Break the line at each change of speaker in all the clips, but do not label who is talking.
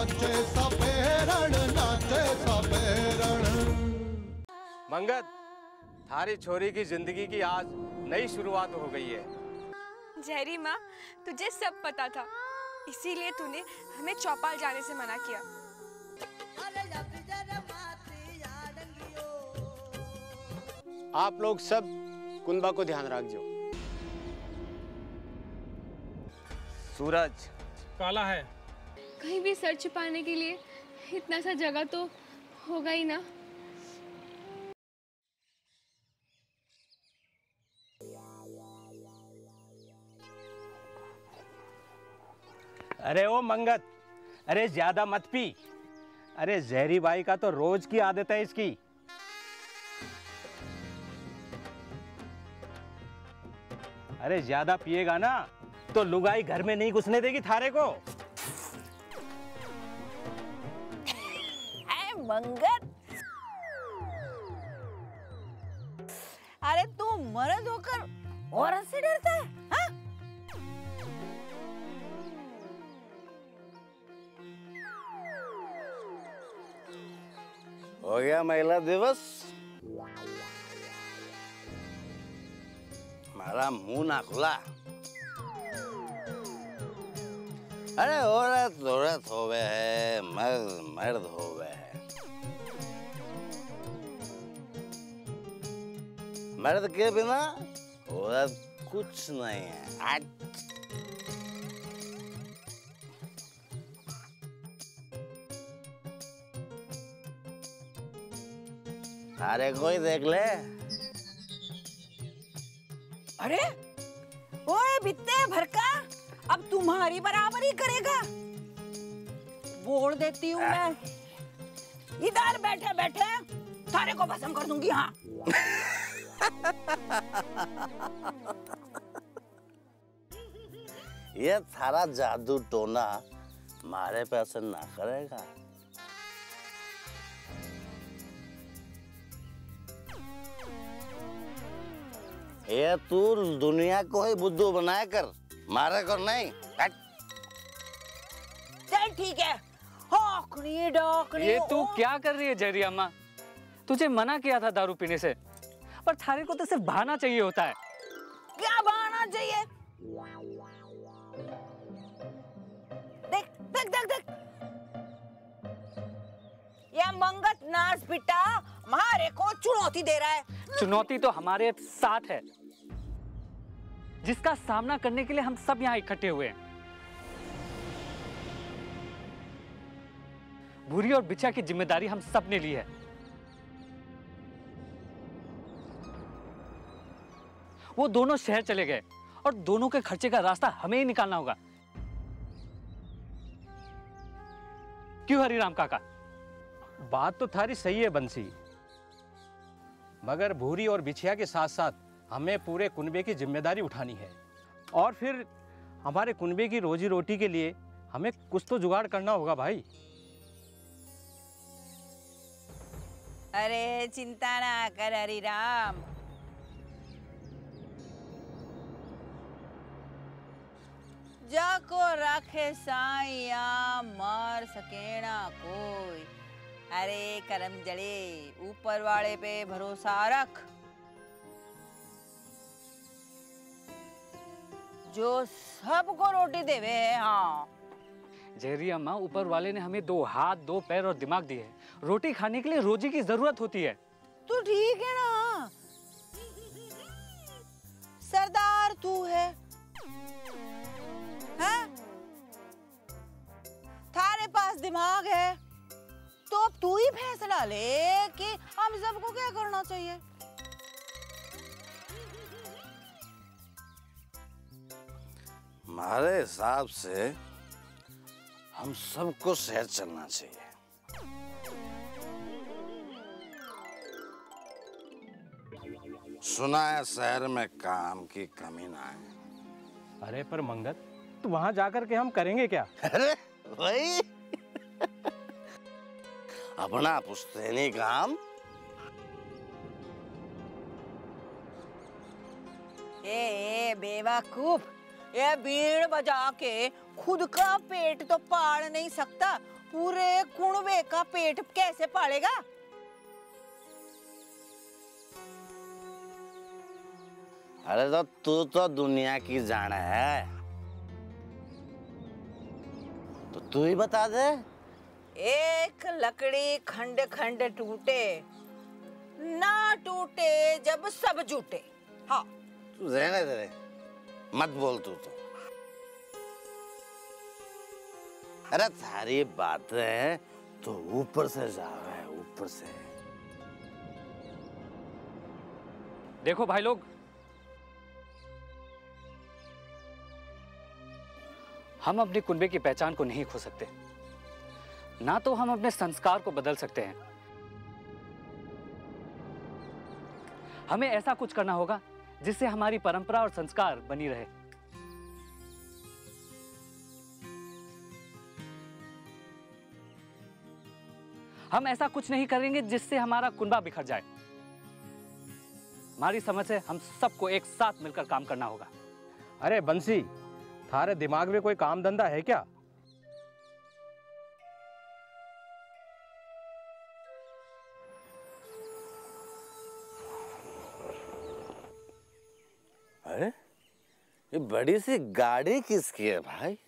नाचे सपेरण, नाचे सपेरण।
मंगत, थारी छोरी की जिंदगी की आज नई शुरुआत हो गई है।
जहरी माँ, तुझे सब पता था, इसीलिए तूने हमें चौपाल जाने से मना किया।
आप लोग सब कुंबा को ध्यान रखजो।
सूरज
काला है।
कहीं भी सर छुपाने के लिए इतना सा जगह तो होगा ही ना।
अरे ओ मंगत, अरे ज्यादा मत पी। अरे जहरी बाई का तो रोज की आदत है इसकी। अरे ज्यादा पिएगा ना तो लुगाई घर में नहीं घुसने देगी थारे को।
मंगत, अरे तू मर्द होकर औरत से डरता है? हाँ?
हो गया महिला दिवस। हमारा मुंह ना खुला। अरे औरत औरत हो गए है, मर्द मर्द हो गए है। मर्द के बिना औरत कुछ नहीं है। आज अरे कोई देख ले।
अरे ओए बित्ते भरका, अब तुम्हारी बराबरी करेगा। बोल देती हूँ मैं, इधर बैठे बैठे थारे को भस्म कर दूंगी। हाँ
ये थारा जादू टोना मारे पे असर ना करेगा। ये तू दुनिया को ही बुद्धू बनाया कर, मारे कर नहीं।
चल ठीक है। हॉकनी डॉकनी।
ये तू क्या कर रही है जहरी अम्मा? तुझे मना किया था दारू पीने से, पर थारे को तो सिर्फ बहाना चाहिए होता है।
क्या बहाना चाहिए? देख देख देख देख, ये मंगत नाच पिटा हमारे को चुनौती दे रहा है।
चुनौती तो हमारे साथ है, जिसका सामना करने के लिए हम सब यहाँ इकट्ठे हुए हैं। भूरी और बिछा की जिम्मेदारी हम सब ने ली है। वो दोनों शहर चले गए और दोनों के खर्चे का रास्ता हमें ही निकालना होगा। क्यों हरिराम काका?
बात तो थारी सही है बंसी, मगर भूरी और बिछिया के साथ साथ हमें पूरे कुनबे की जिम्मेदारी उठानी है। और फिर हमारे कुनबे की रोजी रोटी के लिए हमें कुछ तो जुगाड़ करना होगा भाई।
अरे चिंता ना कर हरिराम, जाको रखे साइया मार सकेना कोई। अरे करम जड़े, ऊपर वाले पे भरोसा रख, जो सबको रोटी देवे है। हाँ
जहरी अम्मा, ऊपर वाले ने हमें 2 हाथ 2 पैर और दिमाग दिए हैं। रोटी खाने के लिए रोजी की जरूरत होती है।
तू ठीक है ना? सरदार तू है, हाँ? थारे पास दिमाग है, तो अब तू ही फैसला ले कि हम सबको क्या करना चाहिए।
हमारे हिसाब से हम सबको शहर चलना चाहिए। सुना है शहर में काम की कमी ना है।
अरे पर मंगत, तो वहां जाकर के हम करेंगे क्या?
अरे वही अपना पुश्तैनी काम।
ए बेवकूफ, ये बीड़ बजा के खुद का पेट तो पाल नहीं सकता, पूरे कुनबे का पेट कैसे पालेगा?
अरे तो तू तो दुनिया की जान है, तो तू ही बता दे।
एक लकड़ी खंड खंड टूटे, ना टूटे जब सब जुटे। हाँ,
तू रहने दे, मत बोल तू तो। अरे सारी बातें तो ऊपर से जा रहा है, ऊपर से।
देखो भाई लोग, हम अपने कुनबे की पहचान को नहीं खो सकते, ना तो हम अपने संस्कार को बदल सकते हैं। हमें ऐसा कुछ करना होगा जिससे हमारी परंपरा और संस्कार बनी रहे। हम ऐसा कुछ नहीं करेंगे जिससे हमारा कुनबा बिखर जाए। हमारी समझ से हम सबको एक साथ मिलकर काम करना होगा।
अरे बंसी, थारे दिमाग में कोई काम धंधा है क्या?
अरे ये बड़ी सी गाड़ी किसकी है भाई?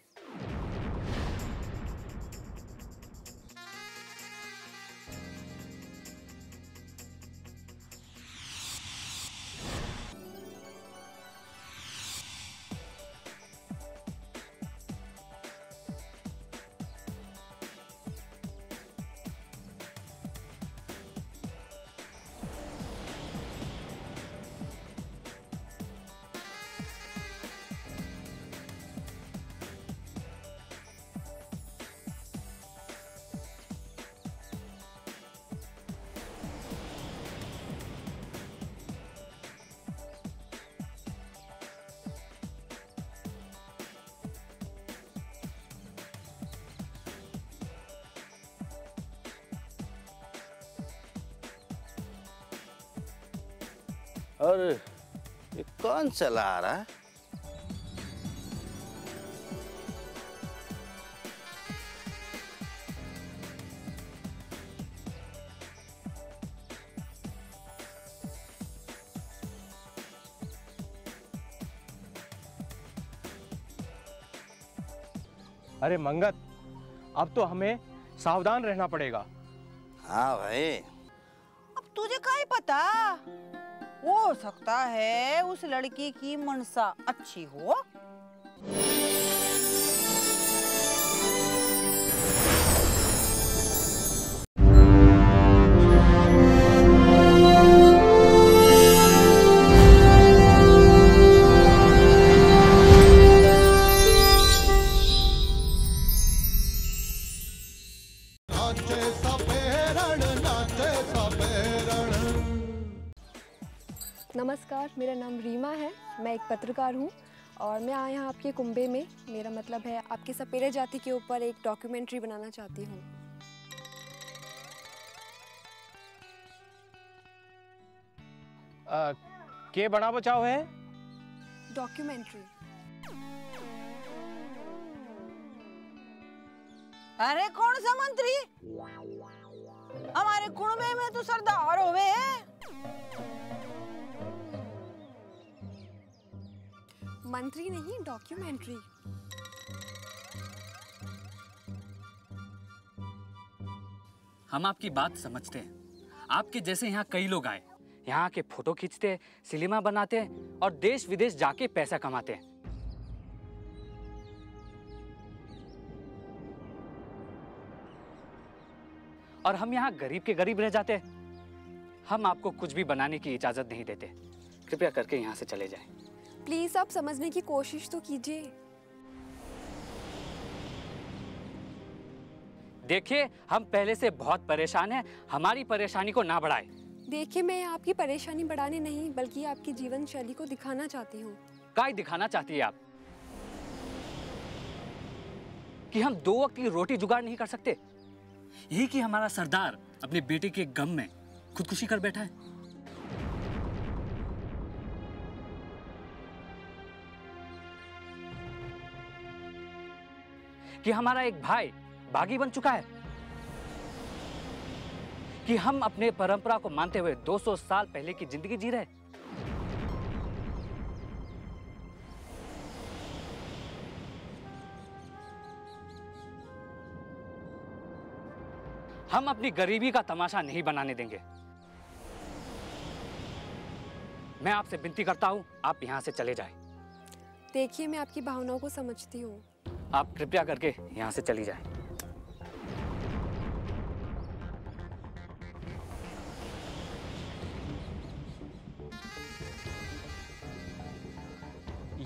और ये कौन चला आ रहा है?
अरे मंगत, अब तो हमें सावधान रहना पड़ेगा।
हाँ भाई,
अब तुझे क्या ही पता, हो सकता है उस लड़की की मनसा अच्छी हो।
नाचे सपेरण, नाचे सपेरण।
नमस्कार, मेरा नाम रीमा है। मैं एक पत्रकार हूँ और मैं आया यहाँ आपके कुंबे में। मेरा मतलब है आपकी सपेरे जाति के ऊपर एक डॉक्यूमेंट्री बनाना चाहती हूँ।
के बना बचाव है?
डॉक्यूमेंट्री।
अरे कौन सा मंत्री? हमारे कुनबे में तो सरदार होवे।
मंत्री नहीं, डॉक्यूमेंट्री।
हम आपकी बात समझते हैं। आपके जैसे यहाँ कई लोग आए, यहाँ के फोटो खींचते, सिनेमा बनाते और देश विदेश जाके पैसा कमाते हैं। और हम यहाँ गरीब के गरीब रह जाते। हम आपको कुछ भी बनाने की इजाजत नहीं देते। कृपया करके यहाँ से चले जाएं।
प्लीज आप समझने की कोशिश तो कीजिए।
देखिए, हम पहले से बहुत परेशान हैं। हमारी परेशानी को ना बढ़ाएं।
देखिए, मैं आपकी परेशानी बढ़ाने नहीं बल्कि आपकी जीवन शैली को दिखाना चाहती हूँ।
क्या दिखाना चाहती है आप? कि हम 2 वक्त की रोटी जुगाड़ नहीं कर सकते? यही कि हमारा सरदार अपने बेटे के गम में खुदकुशी कर बैठा है। कि हमारा एक भाई बागी बन चुका है कि हम अपने परंपरा को मानते हुए 200 साल पहले की जिंदगी जी रहे। हम अपनी गरीबी का तमाशा नहीं बनाने देंगे। मैं आपसे विनती करता हूं, आप यहां से चले जाएं।
देखिए, मैं आपकी भावनाओं को समझती हूँ।
आप कृपया करके यहां से चली जाएं।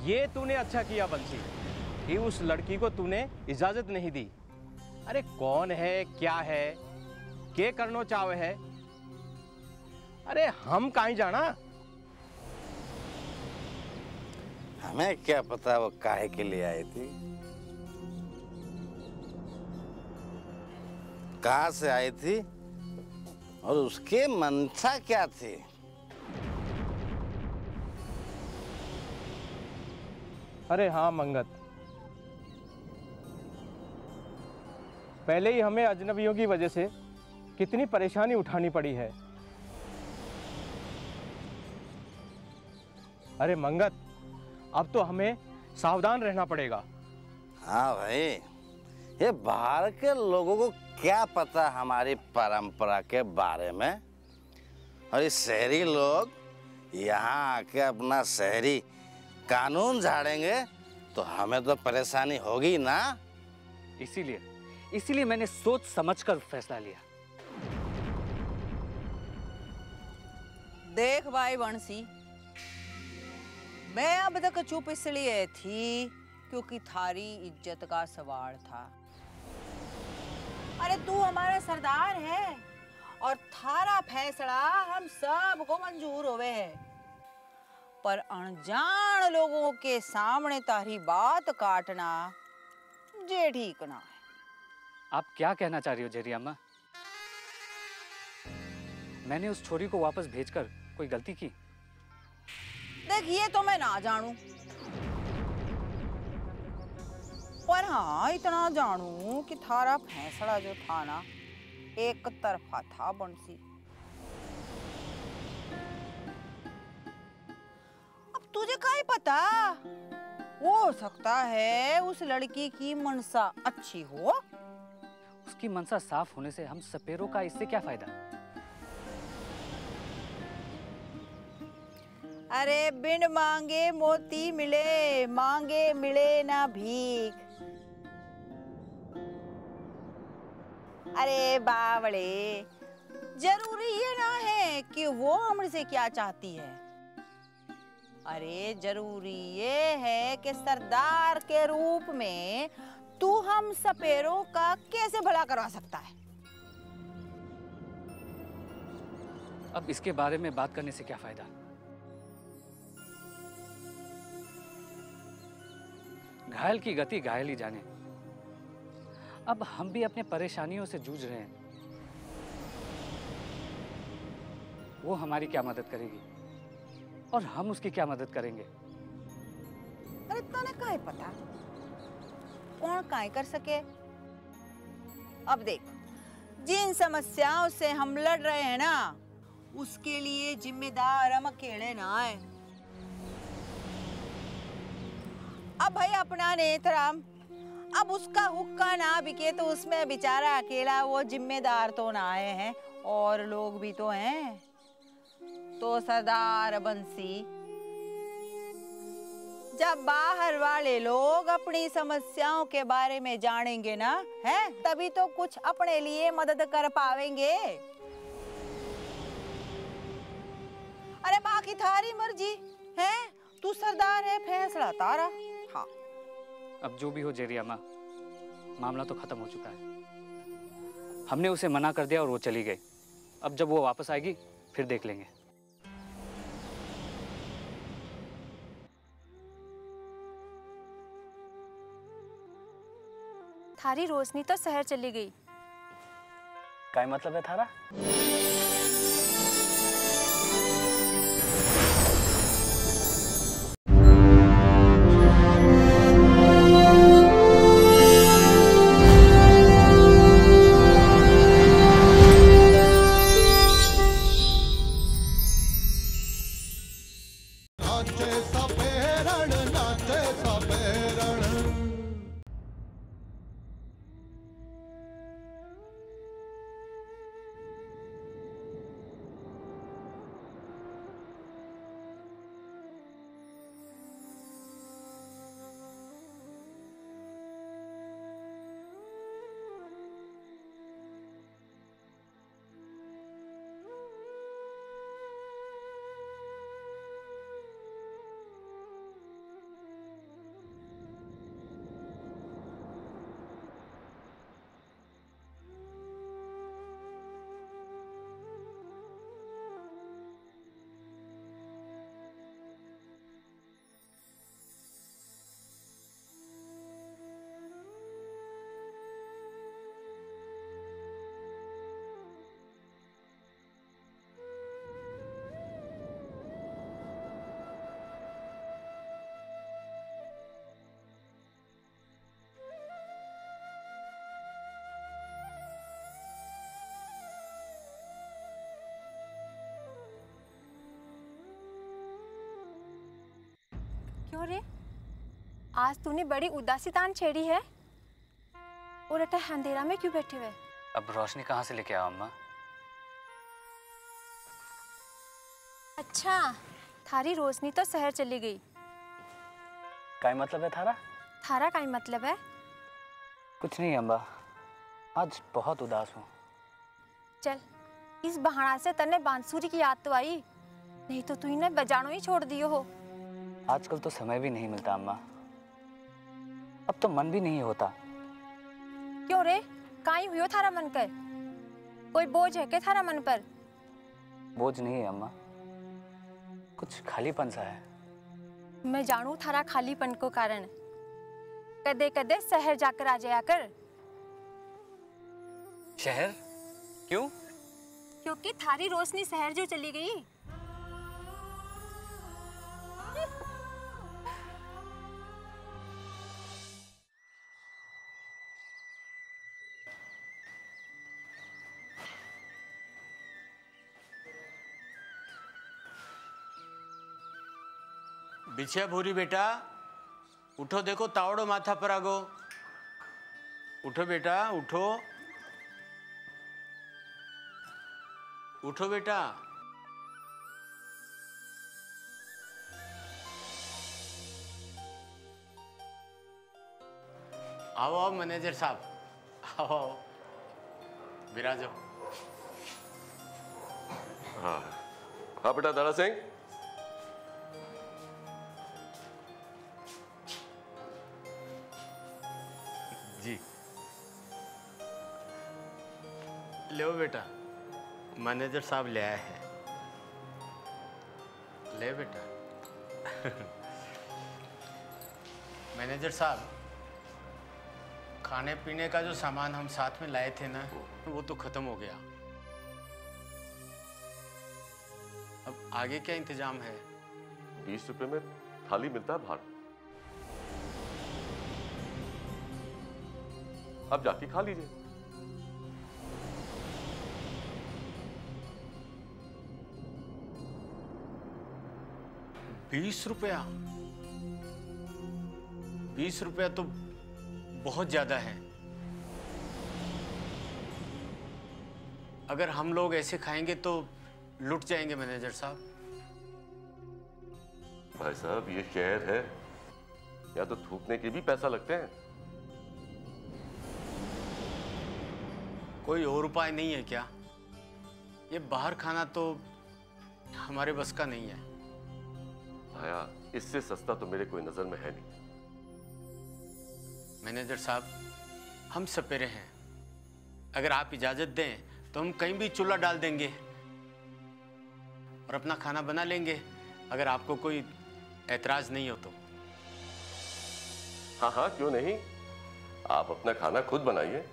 ये तूने अच्छा किया बंसी कि उस लड़की को तूने इजाजत नहीं दी। अरे कौन है, क्या है, के करनो चावे है, अरे हम कहीं जाना।
हमें क्या पता वो काहे के लिए आई थी, कहाँ से आई थी और उसके मंशा क्या थी।
अरे हाँ मंगत, पहले ही हमें अजनबियों की वजह से कितनी परेशानी उठानी पड़ी है। अरे मंगत, अब तो हमें सावधान रहना पड़ेगा।
हाँ भाई, ये बाहर के लोगों को क्या पता हमारी परंपरा के बारे में, और ये शहरी लोग यहाँ आके अपना शहरी कानून झाड़ेंगे तो हमें तो परेशानी होगी ना।
इसीलिए मैंने सोच समझकर फैसला लिया।
देख भाई बंसी, मैं अब तक चुप इसलिए थी क्योंकि थारी इज्जत का सवाल था। अरे तू हमारा सरदार है और थारा फैसला हम सबको मंजूर होवे है, पर अनजान लोगों के सामने तारी बात काटना जे ठीक ना है।
आप क्या कहना चाह रही हो जेरी अम्मा? मैंने उस छोरी को वापस भेजकर कोई गलती की?
देखिए, तो मैं ना जानू, पर हाँ इतना जानू कि थारा फैसला जो था ना, एक तरफा था बंसी। अब तुझे क्या पता, हो सकता है उस लड़की की मनसा अच्छी हो।
उसकी मनसा साफ होने से हम सपेरों का इससे क्या फायदा?
अरे बिन मांगे मोती मिले, मांगे मिले ना भीख। अरे बावड़े, जरूरी ये ना है कि वो हमसे क्या चाहती है। अरे जरूरी ये है कि सरदार के रूप में तू हम सपेरों का कैसे भला करवा सकता है।
अब इसके बारे में बात करने से क्या फायदा? घायल की गति घायल ही जाने। अब हम भी अपने परेशानियों से जूझ रहे हैं, वो हमारी क्या मदद करेगी और हम उसकी क्या मदद करेंगे?
अरे तने क्या पता कौन काय कर सके। अब देख, जिन समस्याओं से हम लड़ रहे हैं ना, उसके लिए जिम्मेदार हम अकेले ना है। अब भाई अपना नेतराम, अब उसका हुक्का ना बिके तो उसमें बेचारा अकेला वो जिम्मेदार तो ना आए हैं, और लोग भी तो हैं। तो सरदार बंसी, जब बाहर वाले लोग अपनी समस्याओं के बारे में जानेंगे ना, हैं, तभी तो कुछ अपने लिए मदद कर पावेंगे। अरे बाकी थारी मर्जी है, तू सरदार है, फैसला तारा। हाँ,
अब जो भी हो जेरी अम्मा, मामला तो खत्म हो चुका है। हमने उसे मना कर दिया और वो चली गई। अब जब वो वापस आएगी फिर देख लेंगे।
थारी रोशनी तो शहर चली गई।
क्या मतलब है थारा?
रे, आज तूने बड़ी उदासी तान छेड़ी है। और अटा अंधेरा में क्यों बैठे हुए?
अब रोशनी कहाँ से लेके आओ अम्मा?
अच्छा, थारी रोशनी तो शहर चली गई।
क्या मतलब है थारा?
थारा का मतलब है?
कुछ नहीं अम्मा, आज बहुत उदास हूँ।
चल, इस बहाना से तन्ने बांसुरी की याद तो आई, नहीं तो तू इन्हें बजानो ही छोड़ दियो हो।
आजकल तो समय भी नहीं मिलता अम्मा, अब तो मन भी नहीं होता।
क्यों रे, काई हुई हो थारा मन कर? कोई बोझ है क्या थारा मन पर?
बोझ नहीं है अम्मा, कुछ खालीपन सा है।
मैं जानू थारा खालीपन को कारण। कदे कदे शहर जाकर आ जाया कर।
शहर? क्यों?
क्योंकि थारी रोशनी शहर जो चली गई।
बिछे भूरी बेटा, उठो, देखो तावड़ो माथा पर आगो। उठो बेटा, उठो, उठो बेटा। आओ आओ मैनेजर साहब, आओ आओ, विराजो।
हाँ हाँ बेटा दारा सिंह,
जी लो बेटा, मैनेजर साहब ले आए हैं। ले बेटा। मैनेजर साहब, खाने पीने का जो सामान हम साथ में लाए थे ना, वो तो खत्म हो गया। अब आगे क्या इंतजाम है?
20 रुपए में थाली मिलता है बाहर, अब जाके खा लीजिए।
₹20? 20 रुपया तो बहुत ज्यादा है। अगर हम लोग ऐसे खाएंगे तो लुट जाएंगे मैनेजर साहब।
भाई साहब ये शहर है, या तो थूकने के भी पैसा लगते हैं।
कोई और उपाय नहीं है क्या? ये बाहर खाना तो हमारे बस का नहीं है।
भाया, इससे सस्ता तो मेरे कोई नजर में है नहीं।
मैनेजर साहब, हम सपेरे हैं, अगर आप इजाजत दें तो हम कहीं भी चूल्हा डाल देंगे और अपना खाना बना लेंगे, अगर आपको कोई ऐतराज नहीं हो तो।
हाँ हाँ क्यों नहीं, आप अपना खाना खुद बनाइए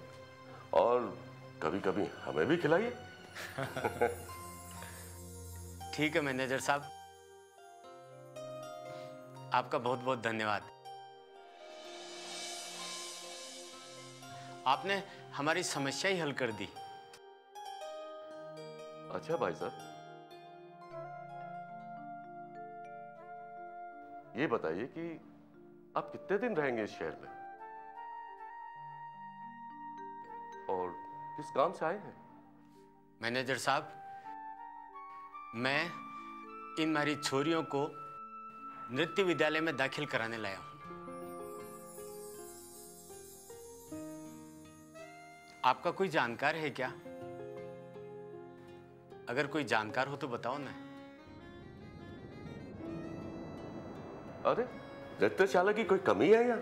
और कभी कभी हमें भी खिलाइए।
ठीक है मैनेजर साहब, आपका बहुत बहुत धन्यवाद। आपने हमारी समस्या ही हल कर दी।
अच्छा भाई साहब, ये बताइए कि आप कितने दिन रहेंगे इस शहर में और किस काम से आए हैं?
मैनेजर साहब, मैं इन हमारी छोरियों को नृत्य विद्यालय में दाखिल कराने लाया हूं। आपका कोई जानकार है क्या? अगर कोई जानकार हो तो बताओ ना।
अरे नृत्यशाला की कोई कमी है यहाँ?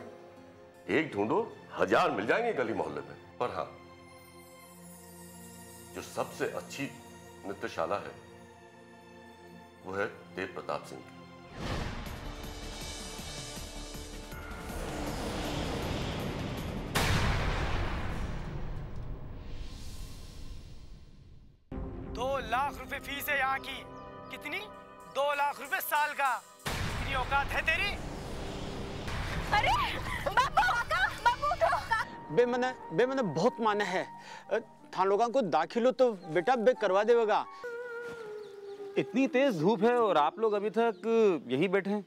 एक ढूंढो 1000 मिल जाएंगे गली मोहल्ले में। पर हाँ, जो सबसे अच्छी नृत्यशाला है वो है देव प्रताप सिंह की।
₹2,00,000 फीस है यहाँ की। कितनी? 2 लाख रुपए साल का। इतनी औकात है तेरी?
अरे बाबू उठो।
बे मैंने बहुत माना है, थान लोगों को दाखिल हो तो बेटा बे करवा देगा।
इतनी तेज धूप है और आप लोग अभी तक यही बैठे हैं।